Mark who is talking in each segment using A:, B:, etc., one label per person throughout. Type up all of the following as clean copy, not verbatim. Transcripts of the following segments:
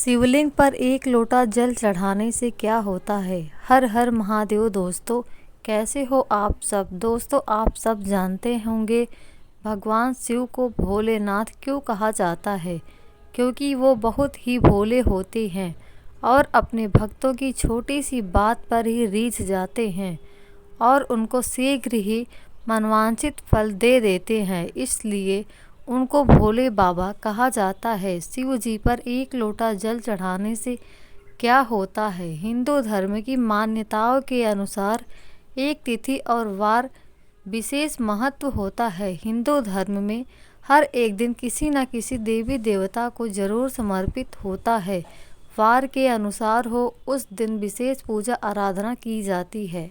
A: शिवलिंग पर एक लोटा जल चढ़ाने से क्या होता है। हर हर महादेव। दोस्तों, कैसे हो आप सब। दोस्तों, आप सब जानते होंगे भगवान शिव को भोलेनाथ क्यों कहा जाता है, क्योंकि वो बहुत ही भोले होते हैं और अपने भक्तों की छोटी सी बात पर ही रीझ जाते हैं और उनको शीघ्र ही मनवांछित फल दे देते हैं। इसलिए उनको भोले बाबा कहा जाता है। शिव जी पर एक लोटा जल चढ़ाने से क्या होता है। हिंदू धर्म की मान्यताओं के अनुसार एक तिथि और वार विशेष महत्व होता है। हिंदू धर्म में हर एक दिन किसी न किसी देवी देवता को जरूर समर्पित होता है। वार के अनुसार हो, उस दिन विशेष पूजा आराधना की जाती है।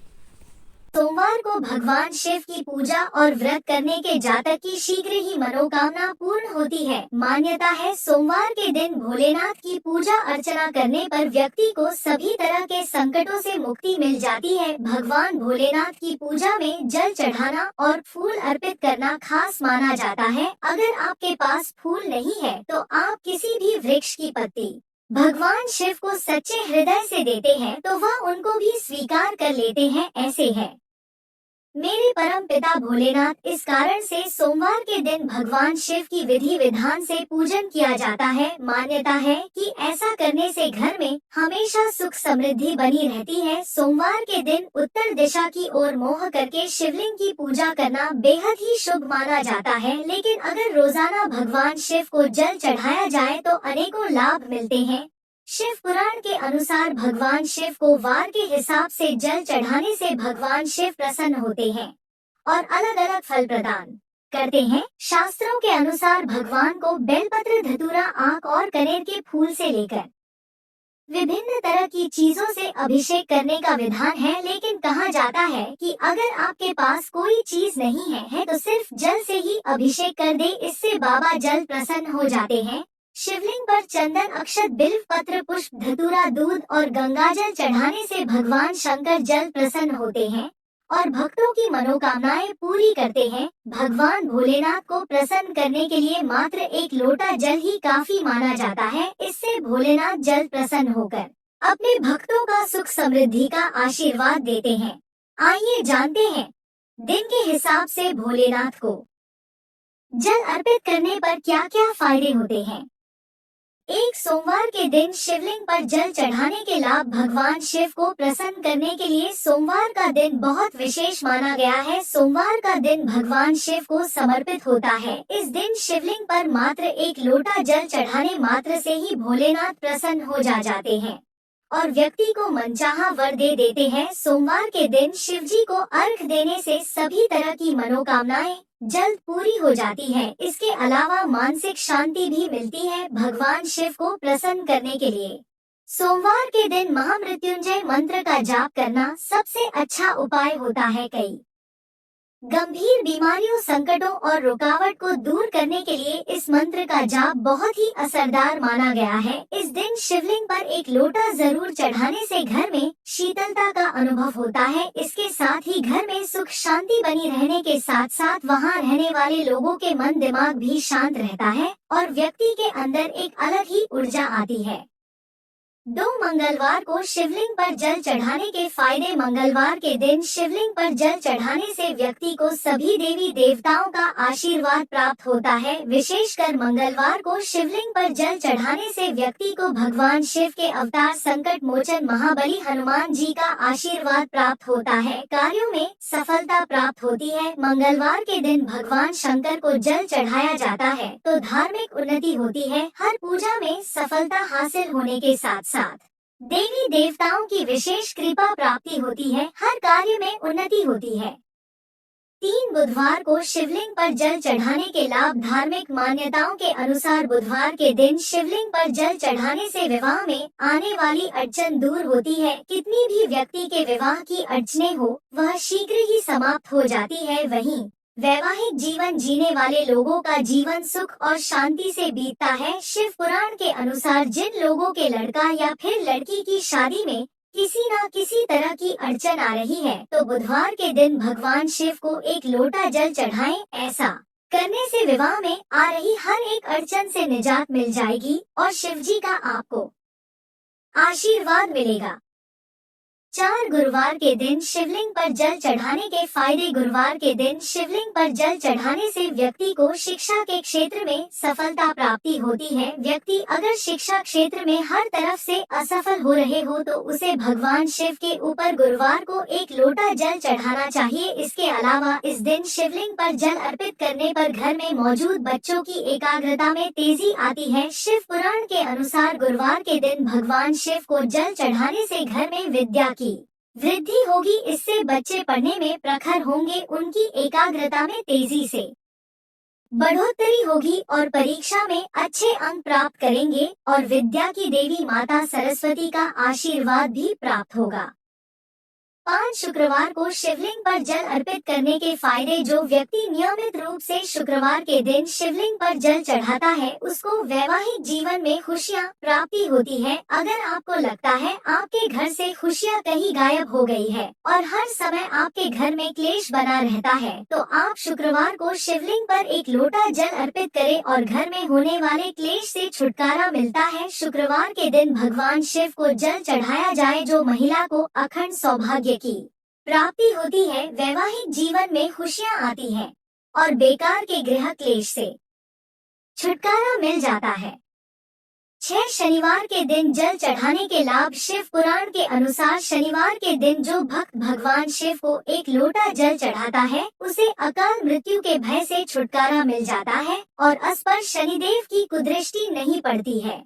B: सोमवार को भगवान शिव की पूजा और व्रत करने के जातक की शीघ्र ही मनोकामना पूर्ण होती है। मान्यता है सोमवार के दिन भोलेनाथ की पूजा अर्चना करने पर व्यक्ति को सभी तरह के संकटों से मुक्ति मिल जाती है। भगवान भोलेनाथ की पूजा में जल चढ़ाना और फूल अर्पित करना खास माना जाता है। अगर आपके पास फूल नहीं है तो आप किसी भी वृक्ष की पत्ती भगवान शिव को सच्चे हृदय से देते हैं तो वह उनको भी स्वीकार कर लेते हैं। ऐसे है मेरे परम पिता भोलेनाथ। इस कारण से सोमवार के दिन भगवान शिव की विधि विधान से पूजन किया जाता है। मान्यता है कि ऐसा करने से घर में हमेशा सुख समृद्धि बनी रहती है। सोमवार के दिन उत्तर दिशा की ओर मुंह करके शिवलिंग की पूजा करना बेहद ही शुभ माना जाता है। लेकिन अगर रोजाना भगवान शिव को जल चढ़ाया जाए तो अनेकों लाभ मिलते हैं। शिव पुराण के अनुसार भगवान शिव को वार के हिसाब से जल चढ़ाने से भगवान शिव प्रसन्न होते हैं और अलग अलग फल प्रदान करते हैं। शास्त्रों के अनुसार भगवान को बेलपत्र, धतूरा, आक और कनेर के फूल से लेकर विभिन्न तरह की चीजों से अभिषेक करने का विधान है। लेकिन कहा जाता है कि अगर आपके पास कोई चीज नहीं है तो सिर्फ जल से ही अभिषेक कर दे, इससे बाबा जल्द प्रसन्न हो जाते हैं। शिवलिंग पर चंदन, अक्षत, बिल्व पत्र, पुष्प, धतूरा, दूध और गंगाजल चढ़ाने से भगवान शंकर जल्द प्रसन्न होते हैं और भक्तों की मनोकामनाएं पूरी करते हैं। भगवान भोलेनाथ को प्रसन्न करने के लिए मात्र एक लोटा जल ही काफी माना जाता है। इससे भोलेनाथ जल्द प्रसन्न होकर अपने भक्तों का सुख समृद्धि का आशीर्वाद देते हैं। आइए जानते हैं दिन के हिसाब से भोलेनाथ को जल अर्पित करने पर क्या क्या फायदे होते हैं। एक सोमवार के दिन शिवलिंग पर जल चढ़ाने के लाभ। भगवान शिव को प्रसन्न करने के लिए सोमवार का दिन बहुत विशेष माना गया है। सोमवार का दिन भगवान शिव को समर्पित होता है। इस दिन शिवलिंग पर मात्र एक लोटा जल चढ़ाने मात्र से ही भोलेनाथ प्रसन्न हो जाते हैं और व्यक्ति को मनचाहा वर दे देते हैं। सोमवार के दिन शिव जी को अर्घ देने से सभी तरह की मनोकामनाएं जल्द पूरी हो जाती है। इसके अलावा मानसिक शांति भी मिलती है। भगवान शिव को प्रसन्न करने के लिए सोमवार के दिन महामृत्युंजय मंत्र का जाप करना सबसे अच्छा उपाय होता है। कई गंभीर बीमारियों, संकटों और रुकावट को दूर करने के लिए इस मंत्र का जाप बहुत ही असरदार माना गया है। इस दिन शिवलिंग पर एक लोटा जरूर चढ़ाने से घर में शीतलता का अनुभव होता है। इसके साथ ही घर में सुख शांति बनी रहने के साथ साथ वहां रहने वाले लोगों के मन दिमाग भी शांत रहता है और व्यक्ति के अंदर एक अलग ही ऊर्जा आती है। 2 मंगलवार को शिवलिंग पर जल चढ़ाने के फायदे। मंगलवार के दिन शिवलिंग पर जल चढ़ाने से व्यक्ति को सभी देवी देवताओं का आशीर्वाद प्राप्त होता है। विशेषकर मंगलवार को शिवलिंग पर जल चढ़ाने से व्यक्ति को भगवान शिव के अवतार संकट मोचन महाबली हनुमान जी का आशीर्वाद प्राप्त होता है। कार्यों में सफलता प्राप्त होती है। मंगलवार के दिन भगवान शंकर को जल चढ़ाया जाता है तो धार्मिक उन्नति होती है। हर पूजा में सफलता हासिल होने के साथ देवी देवताओं की विशेष कृपा प्राप्ति होती है। हर कार्य में उन्नति होती है। 3 बुधवार को शिवलिंग पर जल चढ़ाने के लाभ। धार्मिक मान्यताओं के अनुसार बुधवार के दिन शिवलिंग पर जल चढ़ाने से विवाह में आने वाली अड़चन दूर होती है। कितनी भी व्यक्ति के विवाह की अड़चनें हो वह शीघ्र ही समाप्त हो जाती है। वहीं वैवाहिक जीवन जीने वाले लोगों का जीवन सुख और शांति से बीतता है। शिव पुराण के अनुसार जिन लोगों के लड़का या फिर लड़की की शादी में किसी न किसी तरह की अड़चन आ रही है तो बुधवार के दिन भगवान शिव को एक लोटा जल चढ़ाएं। ऐसा करने से विवाह में आ रही हर एक अड़चन से निजात मिल जाएगी और शिव जी का आपको आशीर्वाद मिलेगा। 4 गुरुवार के दिन शिवलिंग पर जल चढ़ाने के फायदे। गुरुवार के दिन शिवलिंग पर जल चढ़ाने से व्यक्ति को शिक्षा के क्षेत्र में सफलता प्राप्ति होती है। व्यक्ति अगर शिक्षा क्षेत्र में हर तरफ से असफल हो रहे हो तो उसे भगवान शिव के ऊपर गुरुवार को एक लोटा जल चढ़ाना चाहिए। इसके अलावा इस दिन शिवलिंग पर जल अर्पित करने पर घर में मौजूद बच्चों की एकाग्रता में तेजी आती है। शिव पुराण के अनुसार गुरुवार के दिन भगवान शिव को जल चढ़ाने से घर में विद्या की वृद्धि होगी। इससे बच्चे पढ़ने में प्रखर होंगे, उनकी एकाग्रता में तेजी से बढ़ोतरी होगी और परीक्षा में अच्छे अंक प्राप्त करेंगे और विद्या की देवी माता सरस्वती का आशीर्वाद भी प्राप्त होगा। 5 शुक्रवार को शिवलिंग पर जल अर्पित करने के फायदे। जो व्यक्ति नियमित रूप से शुक्रवार के दिन शिवलिंग पर जल चढ़ाता है उसको वैवाहिक जीवन में खुशियां प्राप्ति होती है। अगर आपको लगता है आपके घर से खुशियां कहीं गायब हो गई है और हर समय आपके घर में क्लेश बना रहता है तो आप शुक्रवार को शिवलिंग पर एक लोटा जल अर्पित करें और घर में होने वाले क्लेश से छुटकारा मिलता है। शुक्रवार के दिन भगवान शिव को जल चढ़ाया जाए। जो महिला को अखंड सौभाग्य की प्राप्ति होती है, वैवाहिक जीवन में खुशियां आती हैं और बेकार के गृह क्लेश से छुटकारा मिल जाता है। 6 शनिवार के दिन जल चढ़ाने के लाभ। शिव पुराण के अनुसार शनिवार के दिन जो भक्त भगवान शिव को एक लोटा जल चढ़ाता है उसे अकाल मृत्यु के भय से छुटकारा मिल जाता है और अस्पर्श शनिदेव की कुदृष्टि नहीं पड़ती है।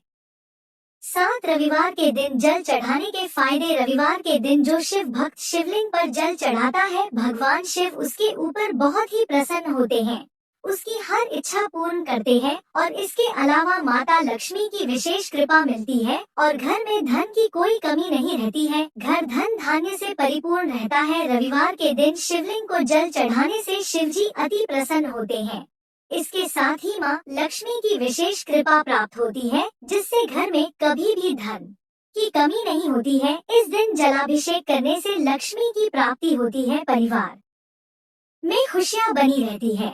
B: 7 रविवार के दिन जल चढ़ाने के फायदे। रविवार के दिन जो शिव भक्त शिवलिंग पर जल चढ़ाता है भगवान शिव उसके ऊपर बहुत ही प्रसन्न होते हैं, उसकी हर इच्छा पूर्ण करते हैं और इसके अलावा माता लक्ष्मी की विशेष कृपा मिलती है और घर में धन की कोई कमी नहीं रहती है। घर धन धान्य से परिपूर्ण रहता है। रविवार के दिन शिवलिंग को जल चढ़ाने से शिवजी अति प्रसन्न होते हैं। इसके साथ ही माँ लक्ष्मी की विशेष कृपा प्राप्त होती है जिससे घर में कभी भी धन की कमी नहीं होती है। इस दिन जलाभिषेक करने से लक्ष्मी की प्राप्ति होती है, परिवार में खुशियाँ बनी रहती है।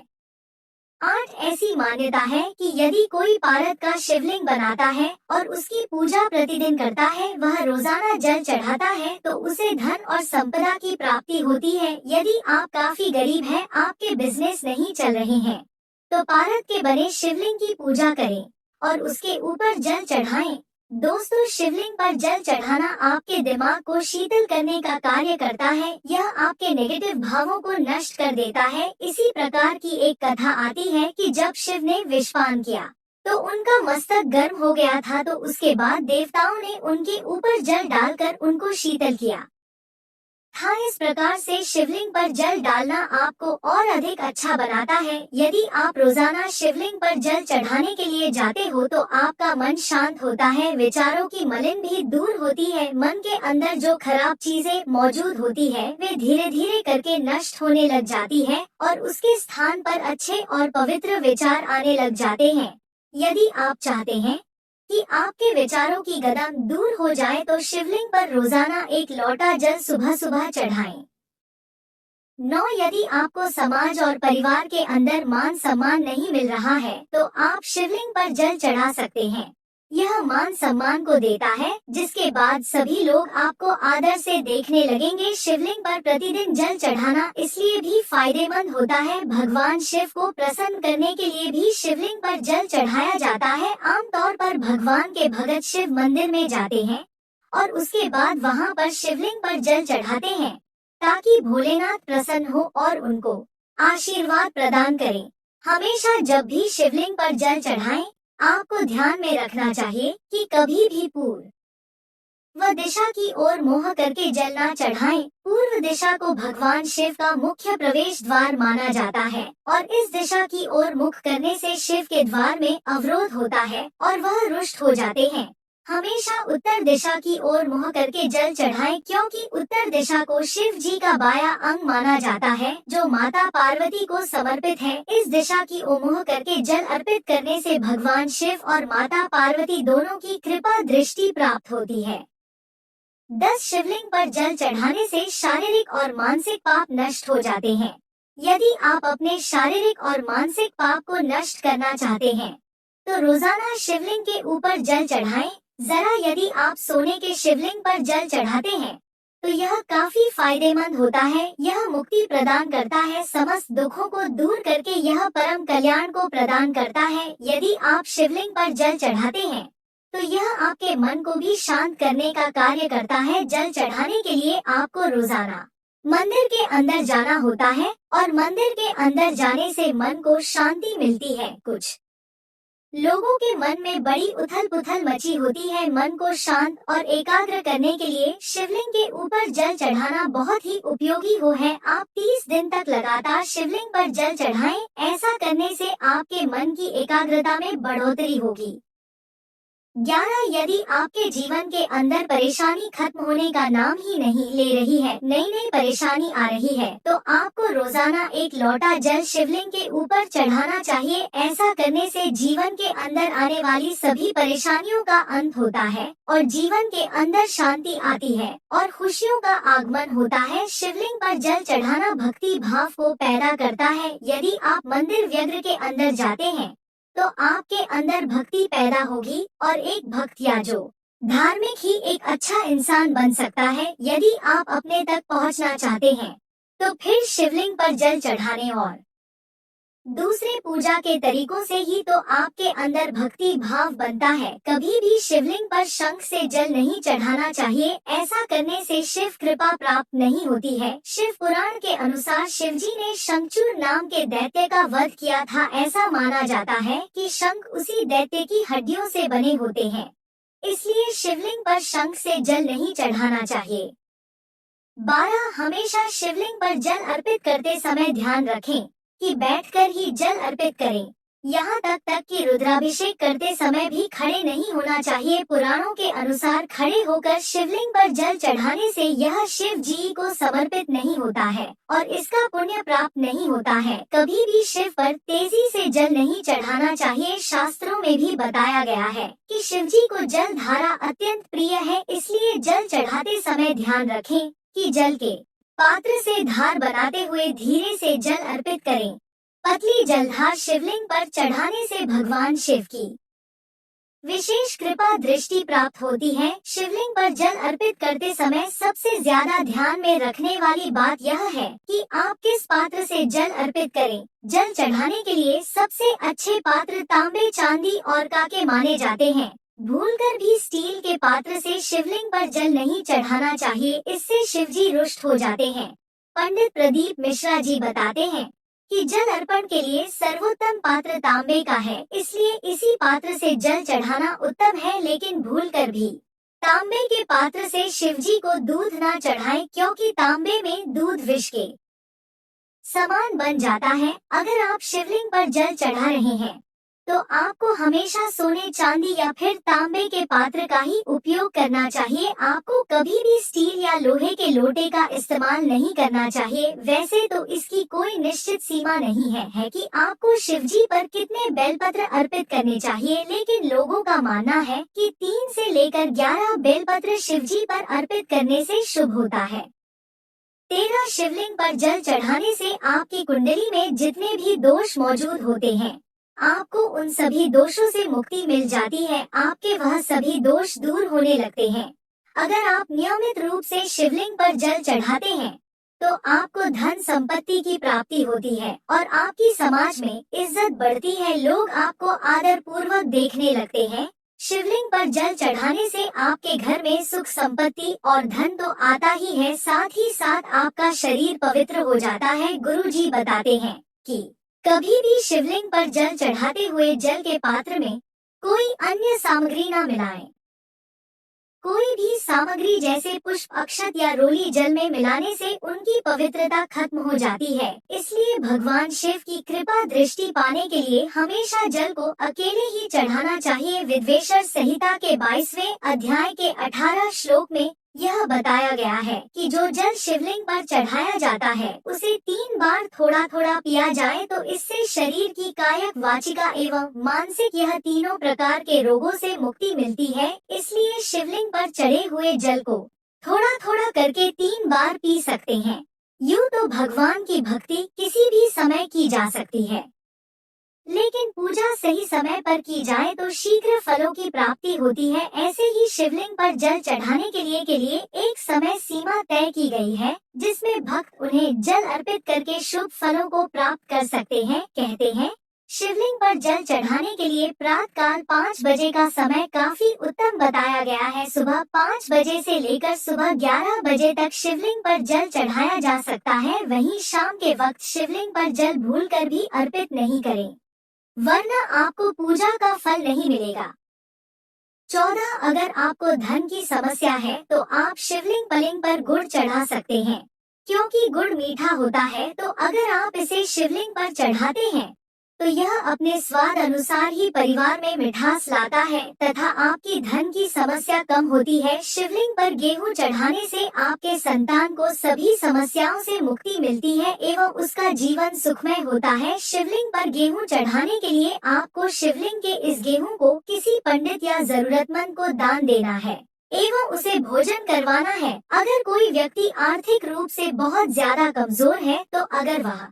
B: 8 ऐसी मान्यता है कि यदि कोई पारद का शिवलिंग बनाता है और उसकी पूजा प्रतिदिन करता है, वह रोजाना जल चढ़ाता है तो उसे धन और संपदा की प्राप्ति होती है। यदि आप काफी गरीब हैं, आपके बिजनेस नहीं चल रहे हैं तो पारद के बने शिवलिंग की पूजा करें और उसके ऊपर जल चढ़ाएं। दोस्तों, शिवलिंग पर जल चढ़ाना आपके दिमाग को शीतल करने का कार्य करता है। यह आपके नेगेटिव भावों को नष्ट कर देता है। इसी प्रकार की एक कथा आती है कि जब शिव ने विषपान किया तो उनका मस्तक गर्म हो गया था, तो उसके बाद देवताओं ने उनके ऊपर जल डालकर उनको शीतल किया था। इस प्रकार से शिवलिंग पर जल डालना आपको और अधिक अच्छा बनाता है। यदि आप रोजाना शिवलिंग पर जल चढ़ाने के लिए जाते हो तो आपका मन शांत होता है, विचारों की मलिन भी दूर होती है। मन के अंदर जो खराब चीजें मौजूद होती है वे धीरे धीरे करके नष्ट होने लग जाती है और उसके स्थान पर अच्छे और पवित्र विचार आने लग जाते हैं। यदि आप चाहते हैं कि आपके विचारों की गदन दूर हो जाए तो शिवलिंग पर रोजाना एक लोटा जल सुबह सुबह चढ़ाएं। 9 यदि आपको समाज और परिवार के अंदर मान सम्मान नहीं मिल रहा है तो आप शिवलिंग पर जल चढ़ा सकते हैं। यह मान सम्मान को देता है जिसके बाद सभी लोग आपको आदर से देखने लगेंगे। शिवलिंग पर प्रतिदिन जल चढ़ाना इसलिए भी फायदेमंद होता है, भगवान शिव को प्रसन्न करने के लिए भी शिवलिंग पर जल चढ़ाया जाता है। आमतौर पर भगवान के भगत शिव मंदिर में जाते हैं और उसके बाद वहां पर शिवलिंग पर जल चढ़ाते हैं ताकि भोलेनाथ प्रसन्न हो और उनको आशीर्वाद प्रदान करें। हमेशा जब भी शिवलिंग पर जल चढ़ाएं, आपको ध्यान में रखना चाहिए कि कभी भी पूर्व दिशा की ओर मुंह करके जल न चढ़ाएं। पूर्व दिशा को भगवान शिव का मुख्य प्रवेश द्वार माना जाता है और इस दिशा की ओर मुख करने से शिव के द्वार में अवरोध होता है और वह रुष्ट हो जाते हैं। हमेशा उत्तर दिशा की ओर मुंह करके जल चढ़ाएं क्योंकि उत्तर दिशा को शिव जी का बाया अंग माना जाता है जो माता पार्वती को समर्पित है। इस दिशा की ओर मुंह करके जल अर्पित करने से भगवान शिव और माता पार्वती दोनों की कृपा दृष्टि प्राप्त होती है। 10 शिवलिंग पर जल चढ़ाने से शारीरिक और मानसिक पाप नष्ट हो जाते हैं। यदि आप अपने शारीरिक और मानसिक पाप को नष्ट करना चाहते हैं तो रोजाना शिवलिंग के ऊपर जल चढ़ाएं। जरा यदि आप सोने के शिवलिंग पर जल चढ़ाते हैं तो यह काफी फायदेमंद होता है। यह मुक्ति प्रदान करता है, समस्त दुखों को दूर करके यह परम कल्याण को प्रदान करता है। यदि आप शिवलिंग पर जल चढ़ाते हैं तो यह आपके मन को भी शांत करने का कार्य करता है। जल चढ़ाने के लिए आपको रोजाना मंदिर के अंदर जाना होता है और मंदिर के अंदर जाने से मन को शांति मिलती है। कुछ लोगों के मन में बड़ी उथल पुथल मची होती है। मन को शांत और एकाग्र करने के लिए शिवलिंग के ऊपर जल चढ़ाना बहुत ही उपयोगी है। आप 30 दिन तक लगातार शिवलिंग पर जल चढ़ाएं। ऐसा करने से आपके मन की एकाग्रता में बढ़ोतरी होगी। 11 यदि आपके जीवन के अंदर परेशानी खत्म होने का नाम ही नहीं ले रही है, नई नई परेशानी आ रही है, तो आपको रोजाना एक लोटा जल शिवलिंग के ऊपर चढ़ाना चाहिए। ऐसा करने से जीवन के अंदर आने वाली सभी परेशानियों का अंत होता है और जीवन के अंदर शांति आती है और खुशियों का आगमन होता है। शिवलिंग पर जल चढ़ाना भक्ति भाव को पैदा करता है। यदि आप मंदिर व्यग्र के अंदर जाते हैं तो आपके अंदर भक्ति पैदा होगी और एक भक्त या जो धार्मिक ही एक अच्छा इंसान बन सकता है। यदि आप अपने तक पहुंचना चाहते हैं तो फिर शिवलिंग पर जल चढ़ाने और दूसरे पूजा के तरीकों से ही तो आपके अंदर भक्ति भाव बनता है। कभी भी शिवलिंग पर शंख से जल नहीं चढ़ाना चाहिए। ऐसा करने से शिव कृपा प्राप्त नहीं होती है। शिव पुराण के अनुसार शिवजी ने शंखचूर नाम के दैत्य का वध किया था। ऐसा माना जाता है कि शंख उसी दैत्य की हड्डियों से बने होते हैं, इसलिए शिवलिंग पर शंख से जल नहीं चढ़ाना चाहिए। 12 हमेशा शिवलिंग पर जल अर्पित करते समय ध्यान रखें कि बैठकर ही जल अर्पित करें। यहाँ तक कि रुद्राभिषेक करते समय भी खड़े नहीं होना चाहिए। पुराणों के अनुसार खड़े होकर शिवलिंग पर जल चढ़ाने से यह शिव जी को समर्पित नहीं होता है और इसका पुण्य प्राप्त नहीं होता है। कभी भी शिव पर तेजी से जल नहीं चढ़ाना चाहिए। शास्त्रों में भी बताया गया है कि शिव जी को जल धारा अत्यंत प्रिय है, इसलिए जल चढ़ाते समय ध्यान रखें कि जल के पात्र से धार बनाते हुए धीरे से जल अर्पित करें। पतली जलधार शिवलिंग पर चढ़ाने से भगवान शिव की विशेष कृपा दृष्टि प्राप्त होती है। शिवलिंग पर जल अर्पित करते समय सबसे ज्यादा ध्यान में रखने वाली बात यह है कि आप किस पात्र से जल अर्पित करें। जल चढ़ाने के लिए सबसे अच्छे पात्र तांबे, चांदी और काके माने जाते हैं। भूलकर भी स्टील के पात्र से शिवलिंग पर जल नहीं चढ़ाना चाहिए, इससे शिवजी रुष्ट हो जाते हैं। पंडित प्रदीप मिश्रा जी बताते हैं कि जल अर्पण के लिए सर्वोत्तम पात्र तांबे का है, इसलिए इसी पात्र से जल चढ़ाना उत्तम है। लेकिन भूलकर भी तांबे के पात्र से शिवजी को दूध न चढ़ाएं, क्योंकि तांबे में दूध विष के समान बन जाता है। अगर आप शिवलिंग पर जल चढ़ा रहे हैं तो आपको हमेशा सोने, चांदी या फिर तांबे के पात्र का ही उपयोग करना चाहिए। आपको कभी भी स्टील या लोहे के लोटे का इस्तेमाल नहीं करना चाहिए। वैसे तो इसकी कोई निश्चित सीमा नहीं है कि आपको शिवजी पर कितने बेलपत्र अर्पित करने चाहिए, लेकिन लोगों का मानना है कि 3 से लेकर 11 बेलपत्र शिवजी पर अर्पित करने से शुभ होता है। 13 शिवलिंग पर जल चढ़ाने से आपकी कुंडली में जितने भी दोष मौजूद होते हैं, आपको उन सभी दोषों से मुक्ति मिल जाती है। आपके वह सभी दोष दूर होने लगते हैं। अगर आप नियमित रूप से शिवलिंग पर जल चढ़ाते हैं तो आपको धन संपत्ति की प्राप्ति होती है और आपकी समाज में इज्जत बढ़ती है। लोग आपको आदर पूर्वक देखने लगते हैं। शिवलिंग पर जल चढ़ाने से आपके घर में सुख, संपत्ति और धन तो आता ही है, साथ ही साथ आपका शरीर पवित्र हो जाता है। गुरु जी बताते हैं कि कभी भी शिवलिंग पर जल चढ़ाते हुए जल के पात्र में कोई अन्य सामग्री न मिलाएं। कोई भी सामग्री जैसे पुष्प, अक्षत या रोली जल में मिलाने से उनकी पवित्रता खत्म हो जाती है। इसलिए भगवान शिव की कृपा दृष्टि पाने के लिए हमेशा जल को अकेले ही चढ़ाना चाहिए। विद्वेश्वर संहिता के 22वें अध्याय के 18 श्लोक में यह बताया गया है कि जो जल शिवलिंग पर चढ़ाया जाता है उसे 3 बार थोड़ा थोड़ा पिया जाए तो इससे शरीर की कायिक, वाचिका एवं मानसिक यह तीनों प्रकार के रोगों से मुक्ति मिलती है। इसलिए शिवलिंग पर चढ़े हुए जल को थोड़ा थोड़ा करके 3 बार पी सकते हैं। यूँ तो भगवान की भक्ति किसी भी समय की जा सकती है। लेकिन पूजा सही समय पर की जाए तो शीघ्र फलों की प्राप्ति होती है। ऐसे ही शिवलिंग पर जल चढ़ाने के लिए एक समय सीमा तय की गई है, जिसमें भक्त उन्हें जल अर्पित करके शुभ फलों को प्राप्त कर सकते हैं। कहते हैं शिवलिंग पर जल चढ़ाने के लिए प्रातःकाल 5 बजे का समय काफी उत्तम बताया गया है। सुबह 5 बजे से लेकर सुबह 11 बजे तक शिवलिंग पर जल चढ़ाया जा सकता है। वहीं शाम के वक्त शिवलिंग पर जल भूलकर भी अर्पित नहीं करें, वरना आपको पूजा का फल नहीं मिलेगा। 14 अगर आपको धन की समस्या है तो आप शिवलिंग पलिंग पर गुड़ चढ़ा सकते हैं, क्योंकि गुड़ मीठा होता है। तो अगर आप इसे शिवलिंग पर चढ़ाते हैं तो यह अपने स्वाद अनुसार ही परिवार में मिठास लाता है तथा आपकी धन की समस्या कम होती है। शिवलिंग पर गेहूं चढ़ाने से आपके संतान को सभी समस्याओं से मुक्ति मिलती है एवं उसका जीवन सुखमय होता है। शिवलिंग पर गेहूं चढ़ाने के लिए आपको शिवलिंग के इस गेहूं को किसी पंडित या जरूरतमंद को दान देना है एवं उसे भोजन करवाना है। अगर कोई व्यक्ति आर्थिक रूप से बहुत ज्यादा कमजोर है तो अगर वह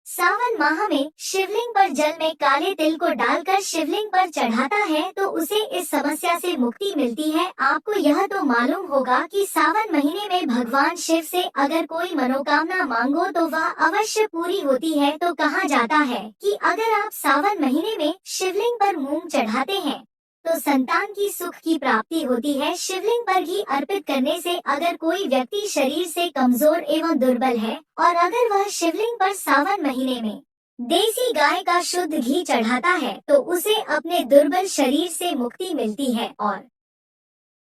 B: सावन माह में शिवलिंग पर जल में काले तिल को डालकर शिवलिंग पर चढ़ाता है तो उसे इस समस्या से मुक्ति मिलती है। आपको यह तो मालूम होगा कि सावन महीने में भगवान शिव से अगर कोई मनोकामना मांगो तो वह अवश्य पूरी होती है। तो कहा जाता है कि अगर आप सावन महीने में शिवलिंग पर मूंग चढ़ाते हैं तो संतान की सुख की प्राप्ति होती है। शिवलिंग पर घी अर्पित करने से अगर कोई व्यक्ति शरीर से कमजोर एवं दुर्बल है और अगर वह शिवलिंग पर सावन महीने में देसी गाय का शुद्ध घी चढ़ाता है तो उसे अपने दुर्बल शरीर से मुक्ति मिलती है और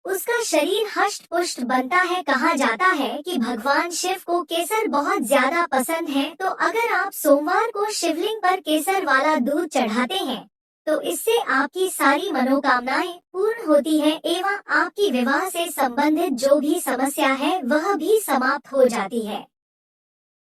B: उसका शरीर हष्ट पुष्ट बनता है। कहा जाता है कि भगवान शिव को केसर बहुत ज्यादा पसंद है। तो अगर आप सोमवार को शिवलिंग पर केसर वाला दूध चढ़ाते हैं तो इससे आपकी सारी मनोकामनाएं पूर्ण होती हैं एवं आपकी विवाह से संबंधित जो भी समस्या है वह भी समाप्त हो जाती है।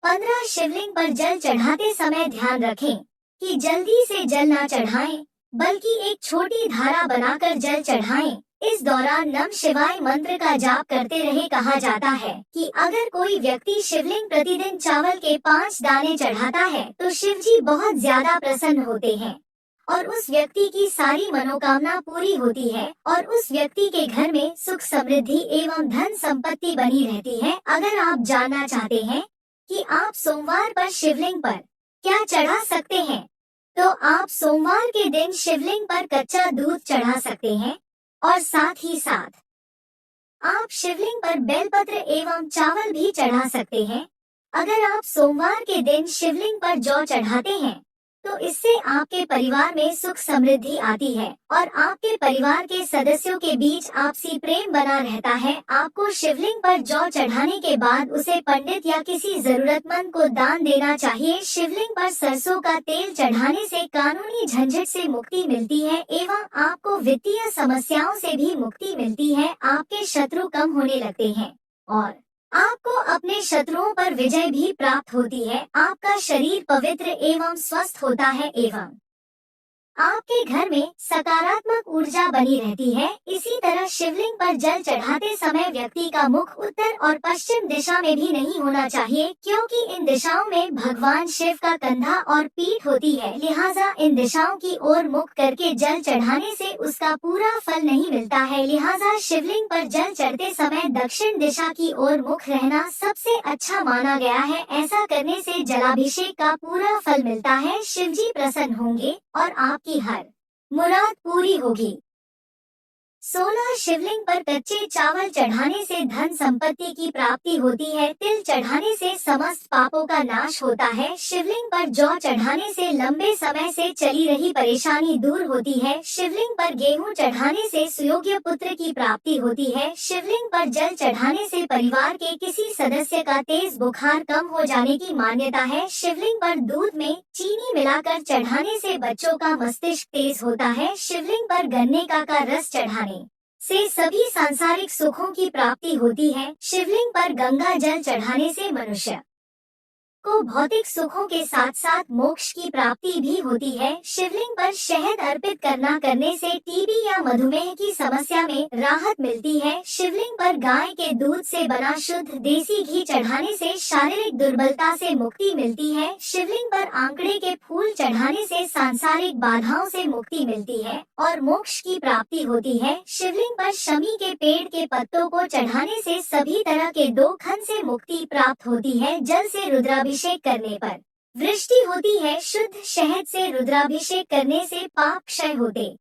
B: 15 शिवलिंग पर जल चढ़ाते समय ध्यान रखें कि जल्दी से जल न चढ़ाएं, बल्कि एक छोटी धारा बनाकर जल चढ़ाएं। इस दौरान नम शिवाय मंत्र का जाप करते रहे। कहा जाता है कि अगर कोई व्यक्ति शिवलिंग प्रतिदिन चावल के 5 दाने चढ़ाता है तो शिव जी बहुत ज्यादा प्रसन्न होते हैं और उस व्यक्ति की सारी मनोकामना पूरी होती है और उस व्यक्ति के घर में सुख समृद्धि एवं धन संपत्ति बनी रहती है। अगर आप जानना चाहते हैं कि आप सोमवार पर शिवलिंग पर क्या चढ़ा सकते हैं तो आप सोमवार के दिन शिवलिंग पर कच्चा दूध चढ़ा सकते हैं और साथ ही साथ आप शिवलिंग पर बेलपत्र एवं चावल भी चढ़ा सकते हैं। अगर आप सोमवार के दिन शिवलिंग पर जौ चढ़ाते हैं तो इससे आपके परिवार में सुख समृद्धि आती है और आपके परिवार के सदस्यों के बीच आपसी प्रेम बना रहता है। आपको शिवलिंग पर जौ चढ़ाने के बाद उसे पंडित या किसी जरूरतमंद को दान देना चाहिए। शिवलिंग पर सरसों का तेल चढ़ाने से कानूनी झंझट से मुक्ति मिलती है एवं आपको वित्तीय समस्याओं से भी मुक्ति मिलती है। आपके शत्रु कम होने लगते हैं और आपको अपने शत्रुओं पर विजय भी प्राप्त होती है। आपका शरीर पवित्र एवं स्वस्थ होता है एवं आपके घर में सकारात्मक ऊर्जा बनी रहती है। इसी तरह शिवलिंग पर जल चढ़ाते समय व्यक्ति का मुख उत्तर और पश्चिम दिशा में भी नहीं होना चाहिए, क्योंकि इन दिशाओं में भगवान शिव का कंधा और पीठ होती है। लिहाजा इन दिशाओं की ओर मुख करके जल चढ़ाने से उसका पूरा फल नहीं मिलता है। लिहाजा शिवलिंग पर जल चढ़ते समय दक्षिण दिशा की ओर मुख रहना सबसे अच्छा माना गया है। ऐसा करने से जलाभिषेक का पूरा फल मिलता है। शिव जी प्रसन्न होंगे और आपकी हर मुराद पूरी होगी। 16 शिवलिंग पर कच्चे चावल चढ़ाने से धन संपत्ति की प्राप्ति होती है। तिल चढ़ाने से समस्त पापों का नाश होता है। शिवलिंग पर जौ चढ़ाने से लंबे समय से चली रही परेशानी दूर होती है। शिवलिंग पर गेहूं चढ़ाने से सुयोग्य पुत्र की प्राप्ति होती है। शिवलिंग पर जल चढ़ाने से परिवार के किसी सदस्य का तेज बुखार कम हो जाने की मान्यता है। शिवलिंग पर दूध में चीनी मिलाकर चढ़ाने से बच्चों का मस्तिष्क तेज होता है। शिवलिंग पर गन्ने का रस चढ़ाने से सभी सांसारिक सुखों की प्राप्ति होती है। शिवलिंग पर गंगा जल चढ़ाने से मनुष्य को भौतिक सुखों के साथ साथ मोक्ष की प्राप्ति भी होती है। शिवलिंग पर शहद अर्पित करने से टीबी या मधुमेह की समस्या में राहत मिलती है। शिवलिंग पर गाय के दूध से बना शुद्ध देसी घी चढ़ाने से शारीरिक दुर्बलता से मुक्ति मिलती है। शिवलिंग पर आंकड़े के फूल चढ़ाने से सांसारिक बाधाओं से मुक्ति मिलती है और मोक्ष की प्राप्ति होती है। शिवलिंग पर शमी के पेड़ के पत्तों को चढ़ाने से सभी तरह के दोखन से मुक्ति प्राप्त होती है। जल से रुद्राभिषेक करने पर वृष्टि होती है। शुद्ध शहद से रुद्राभिषेक करने से पाप क्षय होते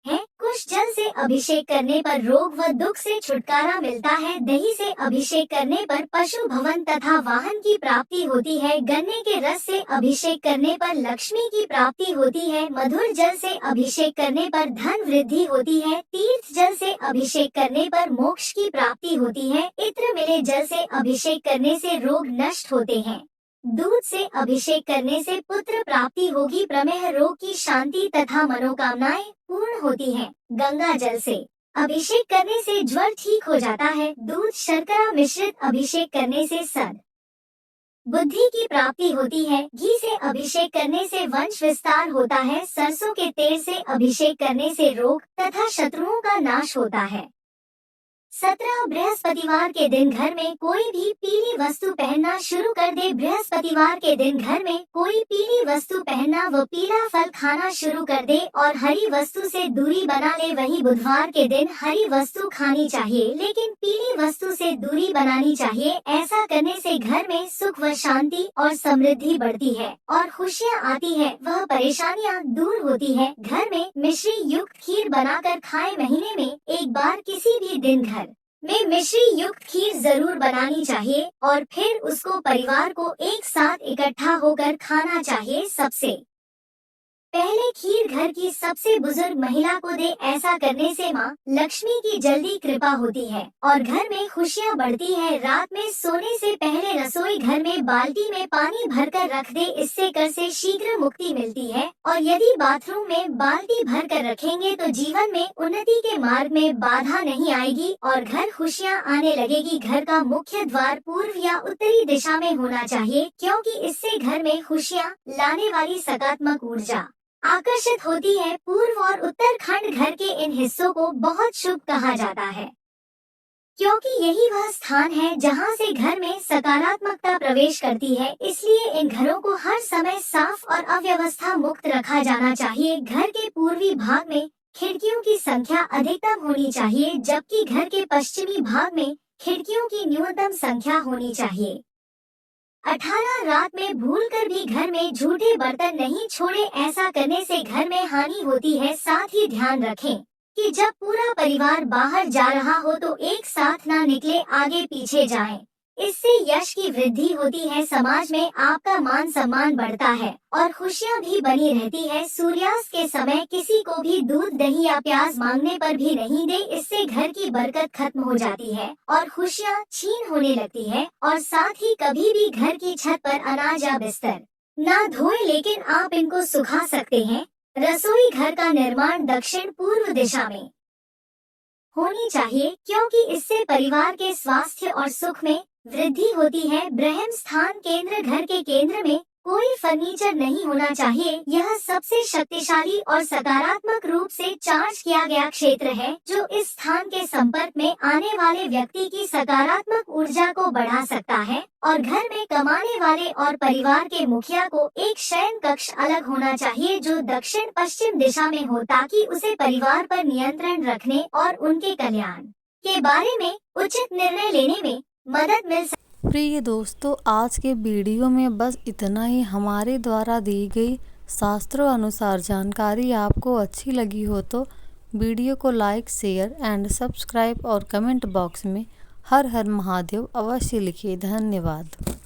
B: हैं। कुश जल से अभिषेक करने पर रोग व दुख से छुटकारा मिलता है। दही से अभिषेक करने पर पशु भवन तथा वाहन की प्राप्ति होती है। गन्ने के रस से अभिषेक करने पर लक्ष्मी की प्राप्ति होती है। मधुर जल से अभिषेक करने पर धन वृद्धि होती है। तीर्थ जल से अभिषेक करने पर मोक्ष की प्राप्ति होती है। इत्र मिले जल से अभिषेक करने से रोग नष्ट होते हैं। दूध से अभिषेक करने से पुत्र प्राप्ति होगी। प्रमेह रोग की शांति तथा मनोकामनाएं पूर्ण होती हैं। गंगा जल से अभिषेक करने से ज्वर ठीक हो जाता है। दूध शर्करा मिश्रित अभिषेक करने से सद बुद्धि की प्राप्ति होती है। घी से अभिषेक करने से वंश विस्तार होता है। सरसों के तेल से अभिषेक करने से रोग तथा शत्रुओं का नाश होता है। 17 बृहस्पतिवार के दिन घर में कोई भी पीली वस्तु पहनना शुरू कर दे। बृहस्पतिवार के दिन घर में कोई पीली वस्तु पहनना व पीला फल खाना शुरू कर दे और हरी वस्तु से दूरी बना ले। वही बुधवार के दिन हरी वस्तु खानी चाहिए लेकिन पीली वस्तु से दूरी बनानी चाहिए। ऐसा करने से घर में सुख व शांति और समृद्धि बढ़ती है और खुशियाँ आती है। वह परेशानियाँ दूर होती है। घर में मिश्री युक्त खीर बनाकर खाए। महीने में एक बार किसी भी दिन घर में मिश्री युक्त खीर जरूर बनानी चाहिए और फिर उसको परिवार को एक साथ इकट्ठा होकर खाना चाहिए। सबसे पहले खीर घर की सबसे बुजुर्ग महिला को दे। ऐसा करने से माँ लक्ष्मी की जल्दी कृपा होती है और घर में खुशियाँ बढ़ती है। रात में सोने से पहले रसोई घर में बाल्टी में पानी भरकर रख दे। इससे कर से शीघ्र मुक्ति मिलती है और यदि बाथरूम में बाल्टी भरकर रखेंगे तो जीवन में उन्नति के मार्ग में बाधा नहीं आएगी और घर खुशियाँ आने लगेगी। घर का मुख्य द्वार पूर्व या उत्तरी दिशा में होना चाहिए क्योंकि इससे घर में खुशियाँ लाने वाली सकारात्मक ऊर्जा आकर्षित होती है। पूर्व और उत्तर खंड घर के इन हिस्सों को बहुत शुभ कहा जाता है क्योंकि यही वह स्थान है जहां से घर में सकारात्मकता प्रवेश करती है। इसलिए इन घरों को हर समय साफ और अव्यवस्था मुक्त रखा जाना चाहिए। घर के पूर्वी भाग में खिड़कियों की संख्या अधिकतम होनी चाहिए जबकि घर के पश्चिमी भाग में खिड़कियों की न्यूनतम संख्या होनी चाहिए। 18 रात में भूलकर भी घर में झूठे बर्तन नहीं छोड़े। ऐसा करने से घर में हानि होती है। साथ ही ध्यान रखें कि जब पूरा परिवार बाहर जा रहा हो तो एक साथ ना निकले, आगे पीछे जाएं। इससे यश की वृद्धि होती है। समाज में आपका मान सम्मान बढ़ता है और खुशियाँ भी बनी रहती है। सूर्यास्त के समय किसी को भी दूध दही या प्याज मांगने पर भी नहीं दे। इससे घर की बरकत खत्म हो जाती है और खुशियाँ छीन होने लगती है। और साथ ही कभी भी घर की छत पर अनाज या बिस्तर ना धोए लेकिन आप इनको सुखा सकते हैं। रसोई घर का निर्माण दक्षिण पूर्व दिशा में होनी चाहिए क्योंकि इससे परिवार के स्वास्थ्य और सुख में वृद्धि होती है। ब्रह्म स्थान केंद्र घर के केंद्र में कोई फर्नीचर नहीं होना चाहिए। यह सबसे शक्तिशाली और सकारात्मक रूप से चार्ज किया गया क्षेत्र है जो इस स्थान के संपर्क में आने वाले व्यक्ति की सकारात्मक ऊर्जा को बढ़ा सकता है। और घर में कमाने वाले और परिवार के मुखिया को एक शयन कक्ष अलग होना चाहिए जो दक्षिण पश्चिम दिशा में हो ताकि उसे परिवार पर नियंत्रण रखने और उनके कल्याण के बारे में उचित निर्णय लेने में मदद मिल सके।
A: प्रिय दोस्तों, आज के वीडियो में बस इतना ही। हमारे द्वारा दी गई शास्त्रों अनुसार जानकारी आपको अच्छी लगी हो तो वीडियो को लाइक, शेयर एंड सब्सक्राइब और कमेंट बॉक्स में हर हर महादेव अवश्य लिखिए। धन्यवाद।